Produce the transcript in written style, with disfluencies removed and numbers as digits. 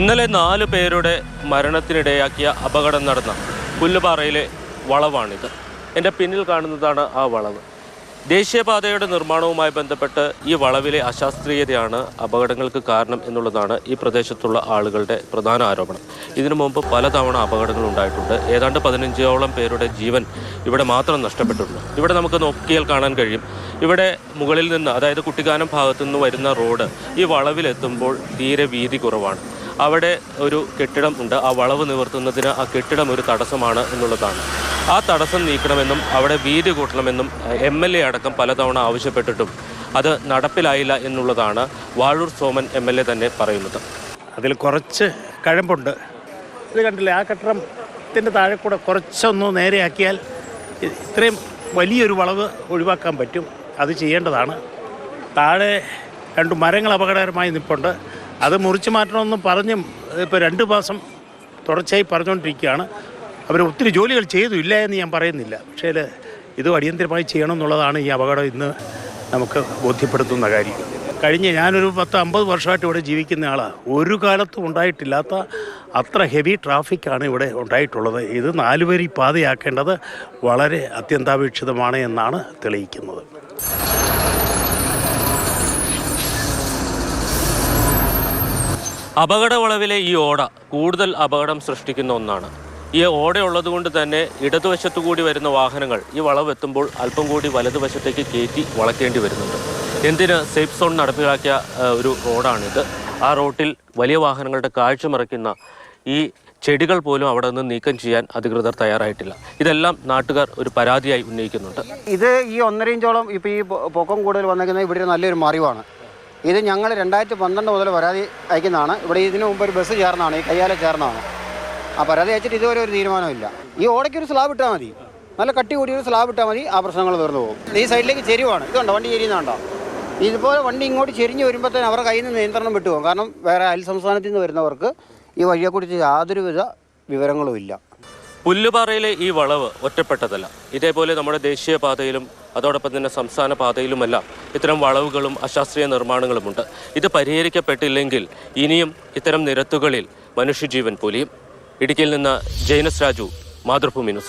ഇന്നലെ 4 പേരുടെ മരണത്തിനിടയാക്കിയ അപകടം നടന്ന പുല്ലുപാറയിലെ വളവാണിത്. എൻ്റെ പിന്നിൽ കാണുന്നതാണ് ആ വളവ്. ദേശീയപാതയുടെ നിർമ്മാണവുമായി ബന്ധപ്പെട്ട് ഈ വളവിലെ അശാസ്ത്രീയതയാണ് അപകടങ്ങൾക്ക് കാരണം എന്നുള്ളതാണ് ഈ പ്രദേശത്തുള്ള ആളുകളുടെ പ്രധാന ആരോപണം. ഇതിനു മുമ്പ് പലതവണ അപകടങ്ങൾ ഉണ്ടായിട്ടുണ്ട്. ഏതാണ്ട് 15ഓളം പേരുടെ ജീവൻ ഇവിടെ മാത്രം നഷ്ടപ്പെട്ടിട്ടുണ്ട്. ഇവിടെ നമുക്ക് നോക്കിയാൽ കാണാൻ കഴിയും. ഇവിടെ മുകളിൽ നിന്ന്, അതായത് കുട്ടിക്കാനം ഭാഗത്തു നിന്ന് വരുന്ന റോഡ് ഈ വളവിലെത്തുമ്പോൾ തീരെ വീതി കുറവാണ്. അവിടെ ഒരു കെട്ടിടം ഉണ്ട്. ആ വളവ് നിവർത്തുന്നതിന് ആ കെട്ടിടം ഒരു തടസ്സമാണ് എന്നുള്ളതാണ്. ആ തടസ്സം നീക്കണമെന്നും അവിടെ വീതി കൂട്ടണമെന്നും MLA അടക്കം പലതവണ ആവശ്യപ്പെട്ടിട്ടും അത് നടപ്പിലായില്ല എന്നുള്ളതാണ് വാഴൂർ സോമൻ MLA തന്നെ പറയുന്നത്. അതിൽ കുറച്ച് കഴമ്പുണ്ട്. ഇത് കണ്ടില്ലേ, ആ കെട്ടിടത്തിൻ്റെ താഴെ കൂടെ കുറച്ചൊന്ന് നേരെയാക്കിയാൽ ഇത്രയും വലിയൊരു വളവ് ഒഴിവാക്കാൻ പറ്റും. അത് ചെയ്യേണ്ടതാണ്. താഴെ 2 മരങ്ങൾ അപകടകരമായി നിൽപ്പുണ്ട്. അത് മുറിച്ച് മാറ്റണമെന്നും പറഞ്ഞും ഇപ്പോൾ 2 മാസം തുടർച്ചയായി പറഞ്ഞുകൊണ്ടിരിക്കുകയാണ്. അവർ ഒത്തിരി ജോലികൾ ചെയ്തു, ഇല്ല എന്ന് ഞാൻ പറയുന്നില്ല. പക്ഷേ ഇത് അടിയന്തരമായി ചെയ്യണം എന്നുള്ളതാണ് ഈ അപകടം ഇന്ന് നമുക്ക് ബോധ്യപ്പെടുത്തുന്ന കാര്യം. ഞാനൊരു 10-50 വർഷമായിട്ട് ഇവിടെ ജീവിക്കുന്ന ആളാണ്. ഒരു കാലത്തും ഉണ്ടായിട്ടില്ലാത്ത അത്ര ഹെവി ട്രാഫിക്കാണ് ഇവിടെ ഉണ്ടായിട്ടുള്ളത്. ഇത് 4 വരി പാതയാക്കേണ്ടത് വളരെ അത്യന്താപേക്ഷിതമാണ് എന്നാണ് തെളിയിക്കുന്നത്. അപകട വളവിലെ ഈ ഓട കൂടുതൽ അപകടം സൃഷ്ടിക്കുന്ന ഒന്നാണ്. ഈ ഓട ഉള്ളതുകൊണ്ട് തന്നെ ഇടതുവശത്തു കൂടി വരുന്ന വാഹനങ്ങൾ ഈ വളവെത്തുമ്പോൾ അല്പം കൂടി വലതുവശത്തേക്ക് കയറ്റി വളയ്ക്കേണ്ടി വരുന്നുണ്ട്. എന്തിന് സേഫ് സോൺ നടപ്പിലാക്കിയ ഒരു റോഡാണിത്. ആ റോട്ടിൽ വലിയ വാഹനങ്ങളുടെ കാഴ്ച മറയ്ക്കുന്ന ഈ ചെടികൾ പോലും അവിടെ നിന്ന് നീക്കം ചെയ്യാൻ അധികൃതർ തയ്യാറായിട്ടില്ല. ഇതെല്ലാം നാട്ടുകാർ ഒരു പരാതിയായി ഉന്നയിക്കുന്നുണ്ട്. ഇത് ഈ 1.5 ഇഞ്ചോളം ഇപ്പോൾ ഈ പൊക്കം കൂടുതൽ വന്നിരിക്കുന്നത് ഇവിടെ നല്ലൊരു മറിവാണ്. ഇത് ഞങ്ങൾ 2012 മുതൽ പരാതി അയക്കുന്നതാണ്. ഇവിടെ ഇതിനു മുമ്പ് ഒരു ബസ് ചേർന്നാണ്, ഈ കയ്യാലെ ചേർന്നാണ്. ആ പരാതി അയച്ചിട്ട് ഇതുവരെ ഒരു തീരുമാനമില്ല. ഈ ഓടയ്ക്കൊരു സ്ലാബ് ഇട്ടാൽ മതി, നല്ല കട്ടി കൂടിയൊരു സ്ലാബ് ഇട്ടാൽ മതി, ആ പ്രശ്നങ്ങൾ തീർന്നു പോകും. ഈ സൈഡിലേക്ക് ചെരിവാണ്, ഇതുണ്ടോ വണ്ടി ചെരിയുന്നുണ്ടോ? ഇതുപോലെ വണ്ടി ഇങ്ങോട്ട് ചെരിഞ്ഞ് വരുമ്പോഴത്തേന് അവരുടെ കയ്യിൽ നിന്ന് നിയന്ത്രണം വിട്ടുപോകും. കാരണം വേറെ അയൽ സംസ്ഥാനത്തിൽ നിന്ന് വരുന്നവർക്ക് ഈ വഴിയെക്കുറിച്ച് യാതൊരുവിധ വിവരങ്ങളും ഇല്ല. പുല്ലുപാറയിലെ ഈ വളവ് ഒറ്റപ്പെട്ടതല്ല. ഇതേപോലെ നമ്മുടെ ദേശീയപാതയിലും അതോടൊപ്പം തന്നെ സംസ്ഥാന പാതയിലുമെല്ലാം ഇത്തരം വളവുകളും അശാസ്ത്രീയ നിർമ്മാണങ്ങളുമുണ്ട്. ഇത് പരിഹരിക്കപ്പെട്ടില്ലെങ്കിൽ ഇനിയും ഇത്തരം നിരത്തുകളിൽ മനുഷ്യജീവൻ പൊലിയും. ഇടുക്കിയിൽ നിന്ന് ജൈനസ് രാജു, മാതൃഭൂമി ന്യൂസ്.